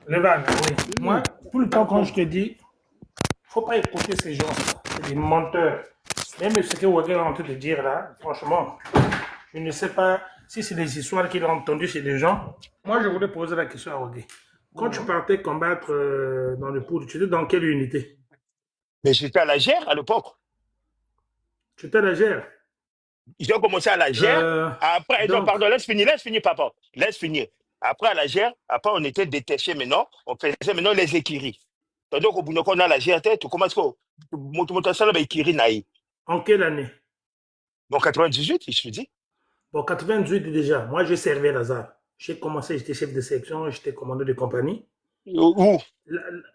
Le van, oui. Moi, tout le temps, quand je te dis, faut pas écouter ces gens. C'est des menteurs. Même ce que Wagner est en train de dire là, franchement, je ne sais pas si c'est des histoires qu'il a entendues chez des gens. Moi, je voulais poser la question à Wagner. Quand tu partais combattre dans le pool, tu étais dans quelle unité? Mais j'étais à la gère à l'époque. Tu étais à la GR. Ils ont commencé à la gère. Euh, Après, non, donc, pardon, laisse finir, papa. Laisse finir. Après, à la gère, après, on était détachés maintenant. On faisait maintenant les écuries. Tandis qu'au bout de on a la gère, tu commences quoi? Tu ça là, écurie naï. en quelle année? Donc, 98, je te dis. Bon, 98 déjà. Moi, j'ai servi à Lazare. J'ai commencé, j'étais chef de section, j'étais commandeur de compagnie. Où?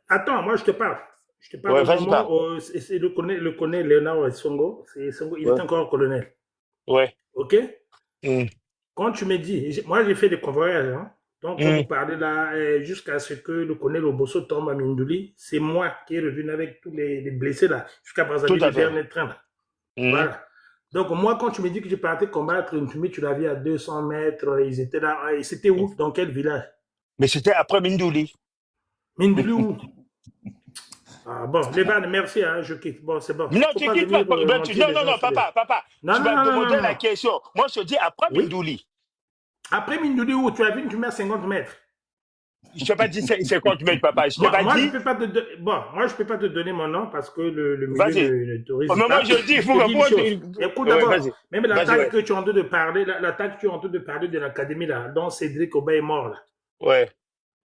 Attends, moi, je te parle. Je te parle Ouais, au vas-y, moment parle. où c'est le colonel Léonard Songo. Songo. Il était Ouais. encore colonel. Ouais. OK? Hum, Quand tu me dis, moi, j'ai fait des convoyages. Hein. Donc, quand vous hum. parlez là, jusqu'à ce que le colonel Obosso tombe à Mindouli, c'est moi qui est revenu avec tous les blessés là, jusqu'à Tout Brazzaville, à le fait. dernier train là. Hum. Voilà. Donc, moi, quand tu me dis que je partais combattre une fumée, tu l'as vu à 200 mètres, ils étaient là. C'était où? Dans quel village? Mais c'était après Mindouli. Mindouli où? Ah bon, les vannes, merci, hein, je quitte. Bon, c'est bon. Non, Faut tu pas quittes pas. venir Non, mentir les non, gens non, sur les. papa. Non, Tu non, m'as non, non, demandé non, la non. question. Moi, je te dis après Oui. Mindouli. Après Mindouli où? Tu as vu une fumée à 50 mètres. Je t'ai pas dit 50 mètres, papa. Je t'ai pas Moi, je dit. peux pas te bon, moi, je peux pas te donner mon nom parce que le milieu Vas-y. ne t'autorise Mais moi, pas. je dis, il Je faut te dis une moi, chose. Écoute ouais, d'abord, vas-y. même Vas-y, l'attaque ouais. que tu es en train de parler, l'attaque que tu es en train de parler de l'académie là, dont Cédric Aubin est mort là, Ouais.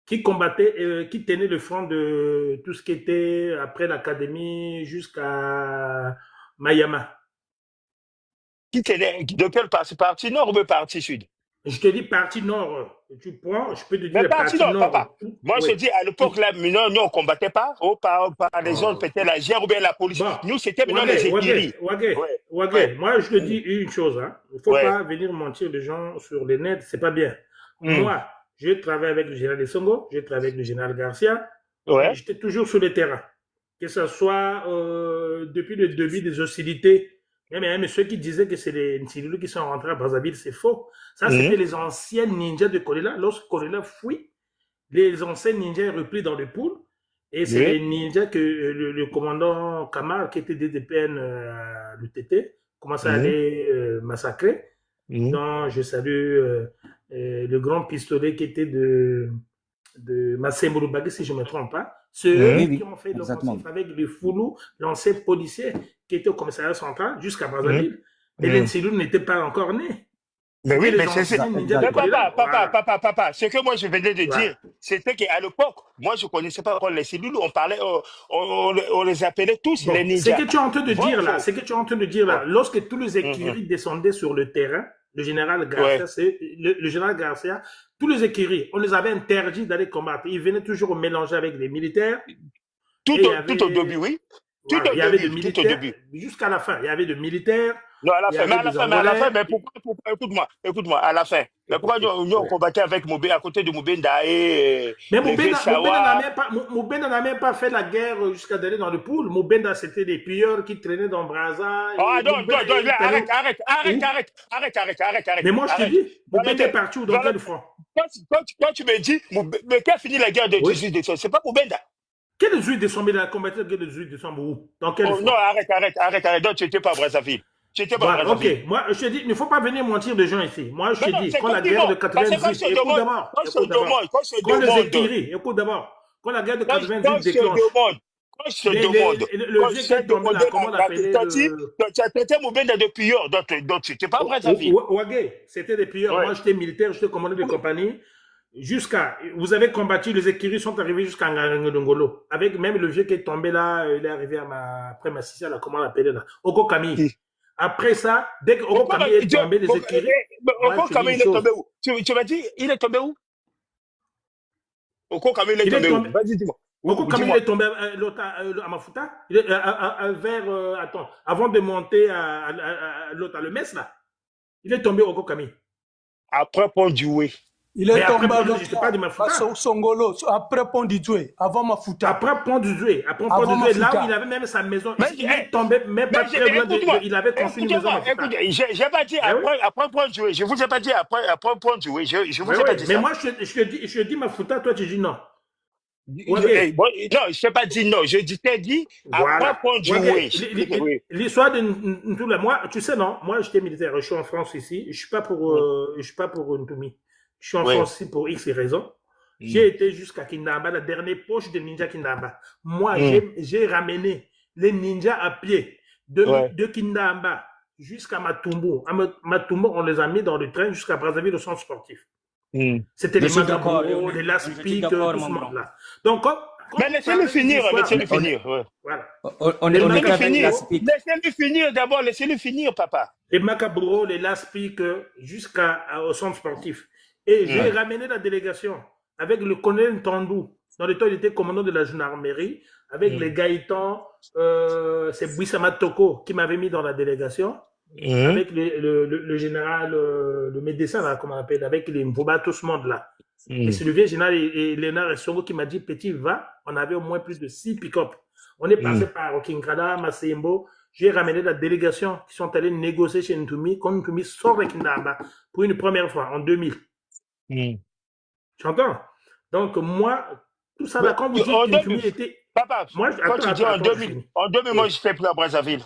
qui combattait, qui tenait le front de tout ce qui était après l'académie jusqu'à Mayama. De quelle partie nord ou partie sud? Je te dis partie nord. Tu prends, je peux te dire Mais la partie partie nord, papa. nord. Moi, je Oui. dis, à l'époque, là, nous, on combattait pas. Par les gens, Oh. peut-être la gère ou bien la police. Bon, Nous, c'était maintenant les écuries. Ouais. Ouais. Moi, je te dis une chose. Hein. Il ne faut Ouais. pas venir mentir les gens sur les nets, c'est pas bien. Mm. Moi, je travaille avec le général Songo, je travaille avec le général Garcia. Ouais. J'étais toujours sur le terrain. Que ce soit depuis le début des hostilités. Même ceux qui disaient que c'est les Nsilulu qui sont rentrés à Brazzaville, c'est faux. Ça, Mm. c'était les anciens ninjas de Kolela. Lorsque Kolela fuit, les anciens ninjas repris dans le pool. Et c'est les Oui. ninjas que le commandant Kamar, qui était DDPN à l'UTT, commençait à Mm. aller massacrer. Mm. Donc, je salue le grand pistolet qui était de Massé Mouloubagui, si je ne me trompe pas. C'est eux Mm. qui ont fait l'offensive avec le Foulou, l'ancien policier qui était au commissariat central jusqu'à Mm. Brazzaville. Et Mm. l'Insilou n'était pas encore né. Mais C'était oui, les mais c'est. anciens ninjas de Mais Kolela. Voilà. papa, ce que moi je venais de Voilà. dire, c'était qu'à l'époque, moi je ne connaissais pas encore les cellules, on parlait, on les appelait tous les Bon, ce ninjas. que tu es en train de Vrai ou dire là, faux? ce que tu es en train de dire Ouais. là, lorsque tous les Mhm. écuries descendaient sur le terrain, le général Ouais. Garcia, le général Garcia, tous les écuries, on les avait interdits d'aller combattre. Ils venaient toujours mélanger avec les militaires. Et il y Tout au début, avait, oui. Tout voilà, au il y avait de début, tout au militaires début. jusqu'à la fin. Il y avait de militaires, Non, à la il y fin, avait des mais à la fin, Angolais. mais pourquoi, écoute-moi, à la fin. Mais pourquoi nous on combattait avec Moubé, à côté de Moubenda et Mais les vieux Sawa? Moubenda n'a même pas fait la guerre jusqu'à d'aller dans le pool. Moubenda, c'était des pilleurs qui traînaient dans Brazza. Ah non, Il traînait où? Arrête. Mais moi, je te dis, Moubenda est Arrêtez. parti où, dans Arrêtez. quel front? Quand tu me dis, mais qui a fini la guerre de Oui. 18 décembre? C'est pas Moubenda. Quel 18 décembre il a combattu le 18 décembre où? Dans quel Oh, non, front? arrête. Donc, tu n'étais pas à Brazzaville. Tu n'étais pas à Voilà, ok. Brazzaville. Moi, je te dis, il ne faut pas venir mentir des gens ici. Moi, je te Non, dis, c'est quand la guerre de compliment. Parce que 98, quand je quand les demande, écuries, écoute d'abord, quand la guerre de quand 98 déclenche, quand je demande, le vieux qui est tombé là, comment on l'appelait tu as traité Moubenda de pilleur, donc tu n'étais pas à Brazzaville. Ouagé, c'était des pilleurs. Ouais. Moi, j'étais militaire, j'étais commandant de compagnie. Vous avez combattu, les écuries sont arrivés jusqu'à Ngolo. Avec même le vieux qui est tombé là, il est arrivé après ma sister, là, comment on l'appelait là, Oko Kami. Après ça, dès que Oko Kami est tombé, les écuries. Oko Kami, il est tombé où? Tu m'as dit, il est tombé où? Oko Kami, il est tombé où? Vas-y, dis-moi. Oko Kami, il est tombé à Mafuta. Il est vers, attends, avant de monter à le Metz là. Il est tombé Oko Kami. Après Pont-Doué. Il est tombé à Songolo, après Pont du Doué, avant Mafuta. Après Pont du Doué, là où il avait même sa maison. Il est tombé, même pas très loin il avait construit une maison. Écoutez, j'ai pas dit après Pont du Doué. Je vous ai pas dit après Pont du Doué. Je vous ai pas dit ça. Mais moi, je te dis Mafuta, toi tu dis non. Ouagé, Bon, non, je t'ai pas dit non. Je t'ai dit après voilà. qu'on Ouagé, jouait. Oui. l'histoire de Ntoula, moi, tu sais, non, moi, j'étais militaire, je suis en France ici, Mm. je suis pas pour Ntumi. Je suis en Oui. France ici pour X raisons. J'ai Mm. été jusqu'à Kindamba, la dernière poche de Ninja Kindamba. Moi, Mm. j'ai ramené les ninjas à pied Ouais. de Kindamba jusqu'à Matumbo. À Matumbo, on les a mis dans le train jusqu'à Brazzaville, au centre sportif. Mm. C'était Je les suis d'accord, Macabro, les je suis Laspic, d'accord, tout ce mon grand. monde-là. Donc, quand Mais vous parlez des histoires, laissez-le finir. Ouais. voilà. On Les est Laissez-le qu'avec la finir. Macabro, speak. Laissez-le finir d'abord, laissez-le finir, papa. les Macabro, les Laspic, jusqu'au centre sportif. Et j'ai Mm. ramené la délégation avec le colonel Tandou. Dans le temps, il était commandant de la gendarmerie, avec les Gaëtans, c'est Bouissama Toko qui m'avait mis dans la délégation, Mm. avec le général, le médecin, là, comment on appelle, avec les Mboba, tout ce monde-là. Et c'est le vieux général et Léonard Essongo qui m'a dit, petit, va. On avait au moins plus de 6 pick-up. On est passé par Kinkada, Massembo. J'ai ramené la délégation qui sont allés négocier chez Ntumi quand Ntumi sort de Kindamba pour une première fois en 2000. Mm. Tu entends? Donc, moi, tout ça Mais, là, quand vous dites en que Ntumi 2000, était. papa, Moi, quand attends, tu dis attends, en attends, je 2000, finis. en 2000, moi, Oui. je fais plus à Brazzaville.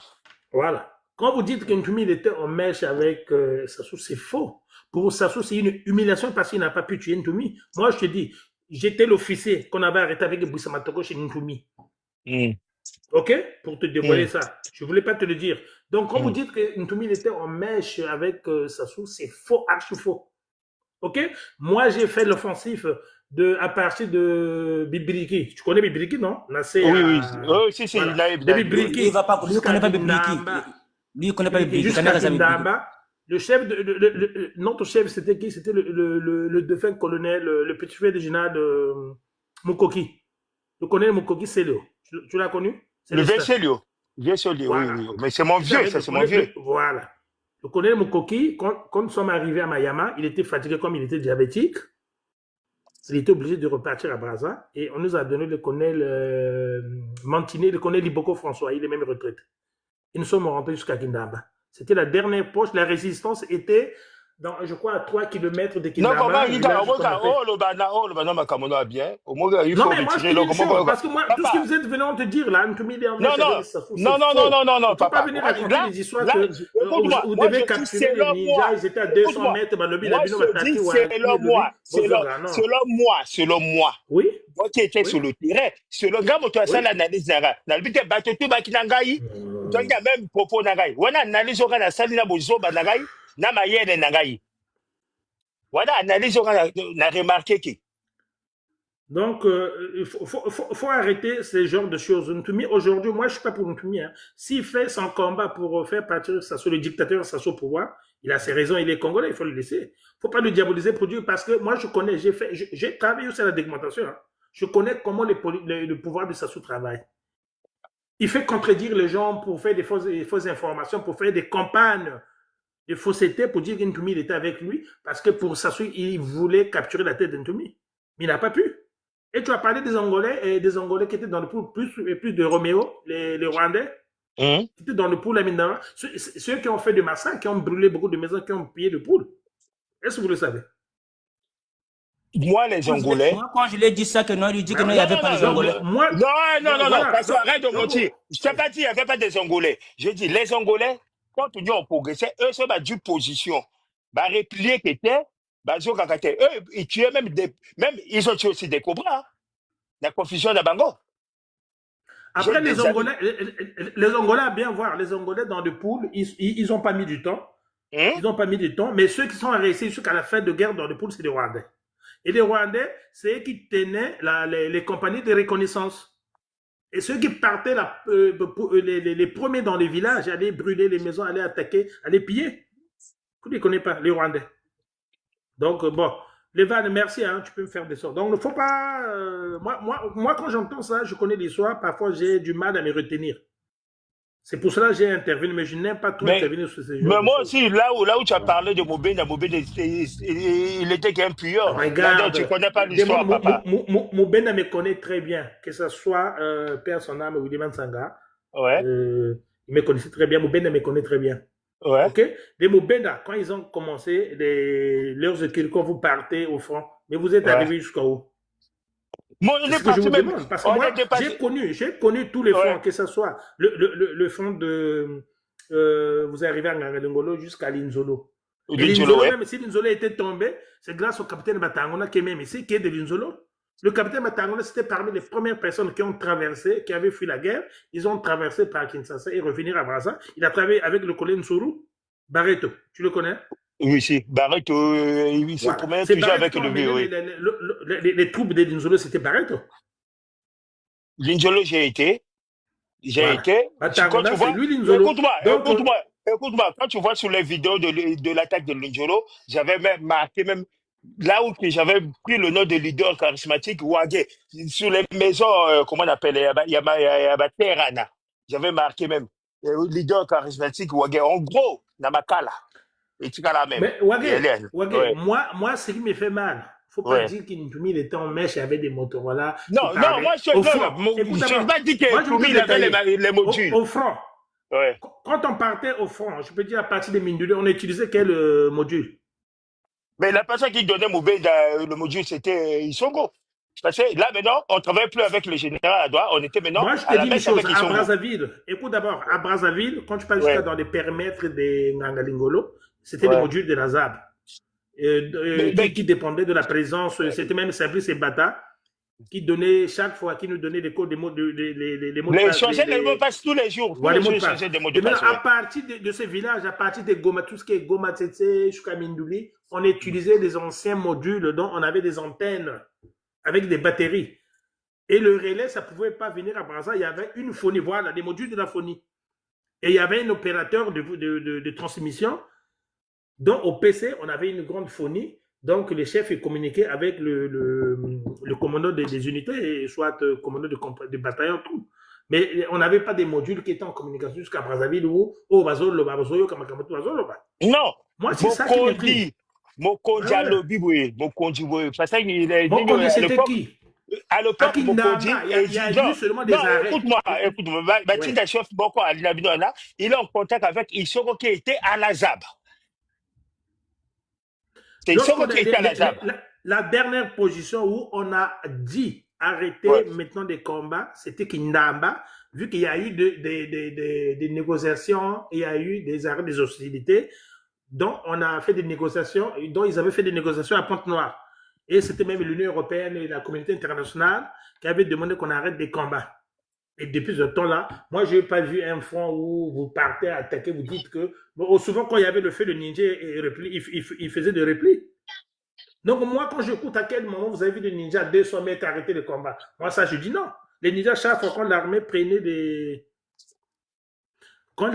Voilà. Quand vous dites que Ntumi était en mèche avec Sassou, c'est faux. Pour Sassou, c'est une humiliation parce qu'il n'a pas pu tuer Ntumi. Moi, je te dis, j'étais l'officier qu'on avait arrêté avec Bouissamatoko chez Ntumi. Mm. OK? Pour te dévoiler Mm. ça. Je ne voulais pas te le dire. Donc, quand vous Mm. dites que Ntumi était en mèche avec Sassou, c'est faux, archi faux. OK? Moi, j'ai fait l'offensif à partir de Bibriki. Tu connais Bibriki, non? Nassé Oui, oui. à. Oh, si, si, Voilà. De Lui, Bibriki il va pas, lui, il jusqu'à connaît pas Bibliki. Kindamba. Lui, il connaît pas Bibliki. Jusqu'à Kindamba. Le chef notre chef, c'était qui? C'était le défunt colonel, le petit frère du général de Mukoki. Le colonel Mukoki, c'est Léo. Tu l'as connu? Le Vesselio. Vesselio, oui, Voilà. oui. Mais c'est mon vieux, ça, c'est mon vieux. Voilà. Le colonel Mukoki, quand nous sommes arrivés à Mayama, il était fatigué comme il était diabétique. Il était obligé de repartir à Brazza et on nous a donné le colonel Mantiné, le colonel Liboko François, il est même retraité. Et nous sommes rentrés jusqu'à Kindamba. C'était la dernière poche. La résistance était, dans, je crois, à 3 km de Kindamba. Non, comment il dit, le bana makamono bien. Au moins, il faut non, mais moi, je te dis parce que moi, tout ce que vous êtes venu te dire là, Ntumi est en non, non, pas venir raconter des histoires que vous devez capturer les ninjas, ils étaient à 200 mètres, moi, selon moi. Oui. Moi qui étais sur le terrain, selon moi, tu as ça l'analyse nanga. N'albite bateau tout baki nangai. Donc il y a même propos nangai. Wana analyse au kana sali na bozo ba nangai, na mayele nangai. Voilà analyse au kana na remarqué qui. Donc, il faut arrêter ce genre de choses. Ntumi, aujourd'hui, moi, je ne suis pas pour Ntumi. Hein. S'il fait son combat pour faire partir Sassou, le dictateur Sassou au pouvoir, il a ses raisons, il est congolais, il faut le laisser. Il ne faut pas le diaboliser pour Dieu, parce que moi, je connais, j'ai travaillé aussi à la dégmentation. Hein. Je connais comment le pouvoir de Sassou travaille. Il fait contredire les gens pour faire des fausses informations, pour faire des campagnes de fausseté, pour dire qu'Ntumi était avec lui, parce que pour Sassou, il voulait capturer la tête d'Ntumi. Mais il n'a pas pu. Et tu as parlé des Angolais qui étaient dans le pool, plus de Roméo, les Rwandais, qui étaient dans le pool à Mindara. Ceux qui ont fait des massacres, qui ont brûlé beaucoup de maisons, qui ont pillé le pool. Est-ce que vous le savez? Moi, les Angolais. Moi, quand je lui ai dit ça, que non, il lui dit que non, il n'y avait pas les Angolais. Non, parce que arrête de mentir. Je t'ai pas dit, il n'y avait pas des Angolais. Je dis, les Angolais, quand ils ont progressé, eux, c'est ma due position. Bah, réplier qui était, bah, eux, ils tuaient même ils ont tué aussi des cobras. La confusion de Bango. Après, les Angolais, à bien voir, les Angolais dans le pool, ils n'ont pas mis du temps. Ils n'ont pas mis du temps, mais ceux qui sont restés jusqu'à la fin de guerre dans le pool, c'est les Rwandais. Et les Rwandais, c'est eux qui tenaient les compagnies de reconnaissance. Et ceux qui partaient les premiers dans les villages, allaient brûler les maisons, allaient attaquer, allaient piller. Vous ne les connaissez pas, les Rwandais. Donc, bon, les vannes, merci, hein, tu peux me faire des sorts. Donc, il ne faut pas... moi, quand j'entends ça, je connais l'histoire, parfois j'ai du mal à me retenir. C'est pour cela que j'ai intervenu, mais je n'aime pas trop intervenir sur ces choses. Mais moi aussi, là où tu as parlé de Mobenda, il était qu'un pueur. Regarde, tu ne connais pas l'histoire, papa. Mobenda me connaît très bien, que ce soit Père son âme, William Sanga. Ouais. Il me connaissait très bien, Mobenda me connaît très bien. Ouais. Ok? Les Mobenda, quand ils ont commencé leurs écrits, quand vous partez au front, mais vous êtes arrivé jusqu'à où? Moi, C'est ce que je vous demande. Parce que moi, j'ai connu tous les fonds, ouais. que ce soit le fonds de... vous arrivez à Ngangolingolo jusqu'à Linzolo. Linzolo, ouais. Même si Linzolo était tombé, c'est grâce au capitaine Batangona qui est même ici, qui est de Linzolo. Le capitaine Batangona, c'était parmi les premières personnes qui ont traversé, qui avaient fui la guerre. Ils ont traversé par Kinshasa et revenir à Brazza. Il a travaillé avec le colonel Nsuru Barreto. Tu le connais? Oui, si. Barreto, il se promenait toujours avec le vieux, oui. Les troupes de Linzolo, c'était Barreto. Linzolo, j'ai été. Batangona, c'est lui Linzolo. Écoute-moi, quand tu vois sur les vidéos de l'attaque de Linzolo, j'avais même marqué, même là où j'avais pris le nom de leader charismatique, Wagé, sur les maisons, comment on appelle, Terana. J'avais marqué même, leader charismatique, Wagé. En gros, Namakala. Et tu as même. Mais Wagé, ouais. moi, ce qui me fait mal, faut pas dire qu'Intumi était en mèche avec des Motorola. Non, moi, je ne veux pas dire qu'Intumi avait les modules. Au front. Ouais. Quand on partait au front, je peux dire à partir des Mindulé, on utilisait quel module? Mais la personne qui donnait le module, c'était Isongo. Parce que là, maintenant, on ne travaille plus avec le général Adwa, on était maintenant. Moi, je te dis une chose, à Brazzaville, écoute d'abord, à Brazzaville, quand tu parles jusqu'à dans les périmètres des Ngangalingolo, c'était des modules de la ZAB. Qui dépendaient de la présence, c'était même Fabrice et Bata, qui donnait chaque fois, qui nous donnait des codes, des mots de passe. Changer les mots de passe tous les jours. Tous les jours, changer des mots de passe. À partir de ces villages, à partir de Goma, tout ce qui est Goma, Tsetse, jusqu'à Mindouli, on utilisait les anciens modules dont on avait des antennes avec des batteries. Et le relais, ça ne pouvait pas venir à Brazza. Il y avait une phonie, voilà, des modules de la phonie. Et il y avait un opérateur de transmission. Donc, au PC, on avait une grande phonie. Donc, les chefs communiquaient avec le commandant des unités, soit commandant de bataillon, tout. Mais on n'avait pas des modules qui étaient en communication jusqu'à Brazzaville ou au Bazolo, Bazolo. Non, moi, c'est ça qui m'intrigue. Mokondi à Lobi, Mokondi, parce Mokondi, c'était qui? À l'époque, Mokondi, il y a eu seulement des arrêts. Écoute-moi, Mathilde Chef Boko à l'Inabidona, il est en contact avec Isoko qui était à la ZAB. C'est Isoko qui était à la ZAB. La dernière position où on a dit arrêter maintenant des combats, c'était Kindamba, vu qu'il y a eu des négociations, il y a eu des arrêts des hostilités. Donc, on a fait des négociations, dont ils avaient fait des négociations à Pointe-Noire. Et c'était même l'Union européenne et la communauté internationale qui avaient demandé qu'on arrête des combats. Et depuis ce temps-là, moi, je n'ai pas vu un front où vous partez attaquer, vous dites que... Bon, souvent, quand il y avait le fait de ninja et repli, il faisait des replis. Donc, moi, quand j'écoute à quel moment vous avez vu des ninjas à 200 mètres arrêter les combats, moi, ça, je dis non. Les ninjas, chaque fois quand l'armée prenait des... Quand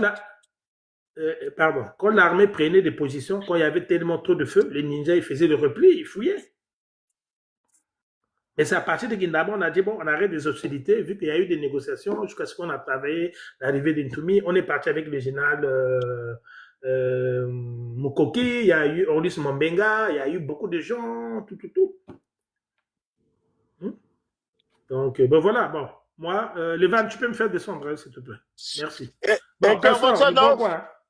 l'armée prenait des positions, quand il y avait tellement trop de feu, les ninjas, ils faisaient le repli, ils fouillaient. Et c'est à partir de Guindaba, on a dit, bon, on arrête des hostilités, vu qu'il y a eu des négociations, jusqu'à ce qu'on a travaillé l'arrivée d'Intumi. On est parti avec le général Mukoki, il y a eu Orlis Mombenga, il y a eu beaucoup de gens, tout. Donc, ben voilà, bon. Moi, Levan, tu peux me faire descendre, hein, s'il te plaît. Merci.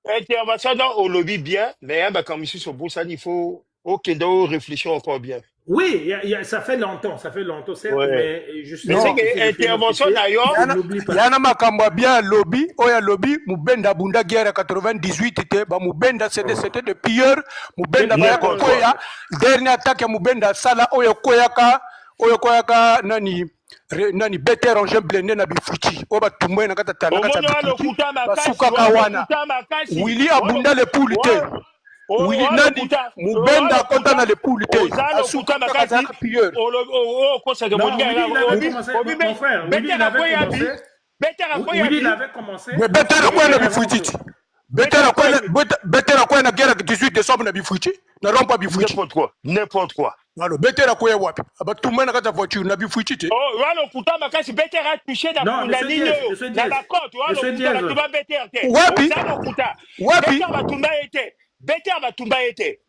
Intervention au lobby bien, mais comme ici sur Boussan, il faut réfléchir encore bien. Oui, ça fait longtemps, certes, mais justement... Mais c'est que intervention d'ailleurs... Yana makamba bien lobby, oya lobby, Mubenda Bunda guerre 98, Mubenda c'était de pire, Mubenda Koya, dernière attaque à Mubenda Sala, oya Koyaka, nani better engin blindé na bifuti oba tumwe na kata basuka kawana Willy abunda le poule te Willy nani Mubenda kota na le poule te asuka kata pire Willy l'avait commencé mais better quoi na bifuti better quoi na guerre 18 décembre na bifuti na rompa bifuti n'importe quoi alors better quoi wapi aba tumwe na kata voiture na bifuti te walo kuta makasi better a touché na ligne na la côte walo kuta tuba better te wapi better batumba ete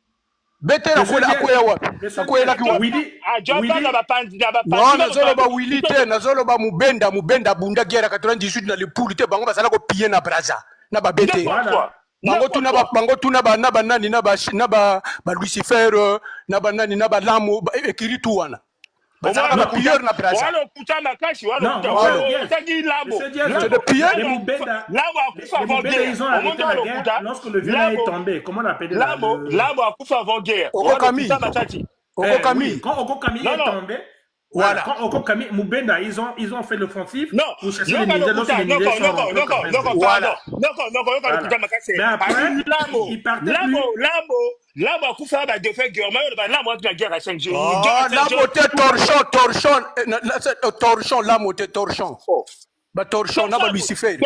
better akoya wapi akoya laki Willy na bapandi non nazoloba Willy te nazoloba Mubenda bunda guerre 98 na le poule te bango basala ko piller na Brazza na ba better bango tuna ba nani na ba Lucifer na ba nani na ba Lamo ekiri tu wana bazalaka bapilleur na braza Wala okuta makasi, wala Non, okuta. Otaki Lambo. c'est des pilleurs. Les Moubenda, Lambo akufa avant ils guerre. ont arrêté la guerre lorsque le violon est tombé. Comment on appelle Lambo akufa avant guerre. Okokami. Okokami. Quand Okokami est tombé, voilà. Quand Okokami, Moubenda, ils ont fait l'offensive pour chercher les Non, militaires lorsque les militaires sont rentrés. Mais après, ils partaient plus. Lambo akufa ba défait guerre. Lambo a la guerre à 5 jours. Oh, Lambo te torchon, Lambo te torchon. Ba torchon na ba Lucifer.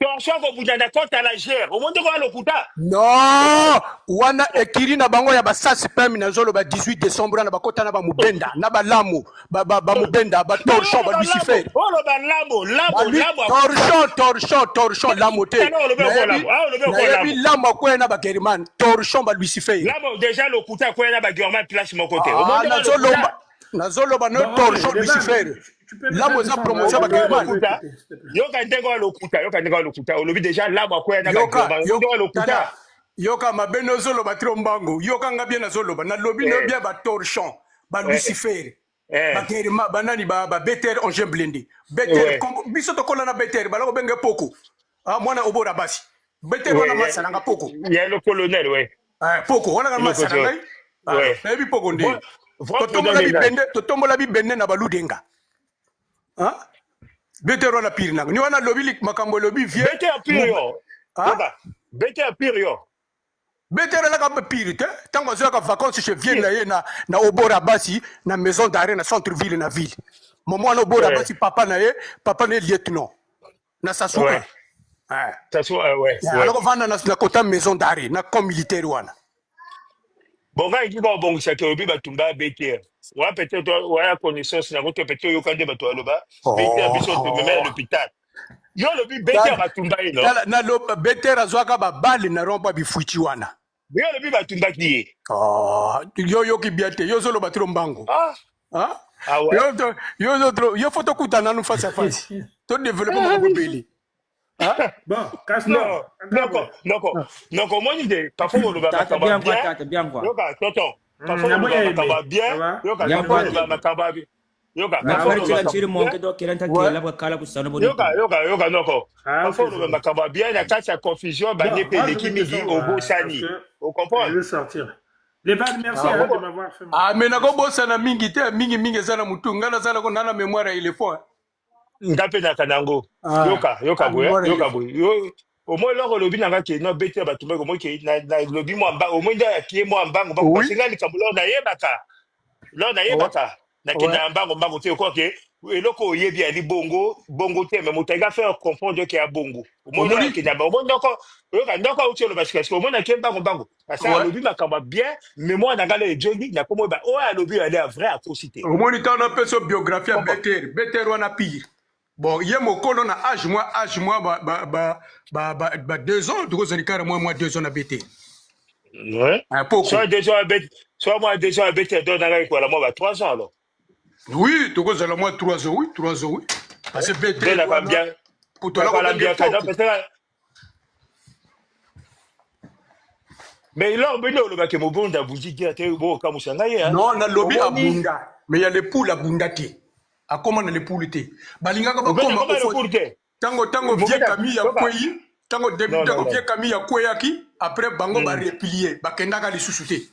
Torchon ko bundana contre la guerre. Au monde ko lokuta. Non, wana ekiri na bango ya ba sasi pemi na zolo ba 18 décembre na ba kota na ba Mubenda, na ba Lamu, ba Mubenda, ba torchon ba Lucifer. Oh lo ba Lambo. Torchon Lambo te. Lambo ko na ba Geriman, torchon ba Lucifer. Lambo déjà lokuta ko na ba Geriman place mon côté. Na zolo ba no torchon Lucifer. Lambo za promotion ba Geriman. Yoka ndengo lokuta. Olobi déjà Lambo ko na ba Geriman. Lokuta. Yoka mabeno zolo ba trombango. Yoka ngabia na zolo ba na lobi no bien ba torchon ba Lucifer. Ba Geriman banani ba better engin blindé. Better biso to kola na better ba lo benge poko. Ah mwana obora basi. Better wana masala nga poko. Ya le colonel ouais. Poko wana nga masala ngai. Ouais. Ebi poko ndi. Totombola bi bende na baludenga. Hein? Better wana pire nanga. Ni wana lobi makambo lobi vie. Better pire yo. Better pire yo. Better la ka pire te. Tango zo ka vacances chez vienne na ye na obora basi na maison d'arrêt na centre ville na ville. Momo na obora basi papa na lieutenant. Na Sasuka. Sasuka ouais. Alors vanda na kota maison d'arrêt na comme militaire wana. Bon gars il va bon ça que obi batumba better. Ouais peut-être ouais connaissance na votre peut-être yo kande bato aloba. Better biso te même à l'hôpital. Yo lobi better batumba ino. Na lo better azwaka ba balle na romba bifuiti wana. Yo lobi batumba ki. Yo ki biate yo zolo batro mbango. Ah ouais. Yo photo kutana nu face à face. To développer mon bébé. Bon, Castor. Non, comment on dit parfois on le va bien quoi. Yoka, tonton. Parfois on le va bien. Yoka, Yoka, parfois on le va bien. Il y a quand il confusion, bah les pays qui midi au beau sani. Vous comprenez? Je vais sortir. Les vannes, merci de m'avoir fait. Mais na go bossa na mingi te mingi zana mutunga na zana ko nana mémoire il est fort. Ngape na kanango yoka boy au moins là lobi nanga ke no bete ba tumba ko mo ke na lobi mo amba au moins da ki mo amba ngo ba singa ni kabulo na yebaka na ke na amba ngo te ko ke eloko oyebi ali bongo te mais mutaiga faire comprendre que ya bongo au moins ke na ba au moins ndoko uti lo basika au moins na ke bango ça lobi makamba bien mais moi na ngale jongi na komo ba o lobi ali a vrai atrocité au moins ni tana peso biographie better wana pire. Bon, il y a mon colon à âge, moi, 2 ans, du coup, c'est moi, 2 ans à BT. Ouais. Soit 2 ans à BT, soit moi, 2 ans à BT, donne à quoi, moi, 3 ans, alors. Oui, du coup, c'est moi, 3 ans, oui. Parce que BT, bien. Pour toi, là, bien, mais là, on le bac, mon bon, vous dites, comme ça, non, on a lobby à Bunda, mais il y a les poules à Bundati. A comment les poules étaient balinga ba koma tango vie Camille ya kwei tango débuté ko vie Camille ya kweyaki après bango ba replier ba kendaka li susute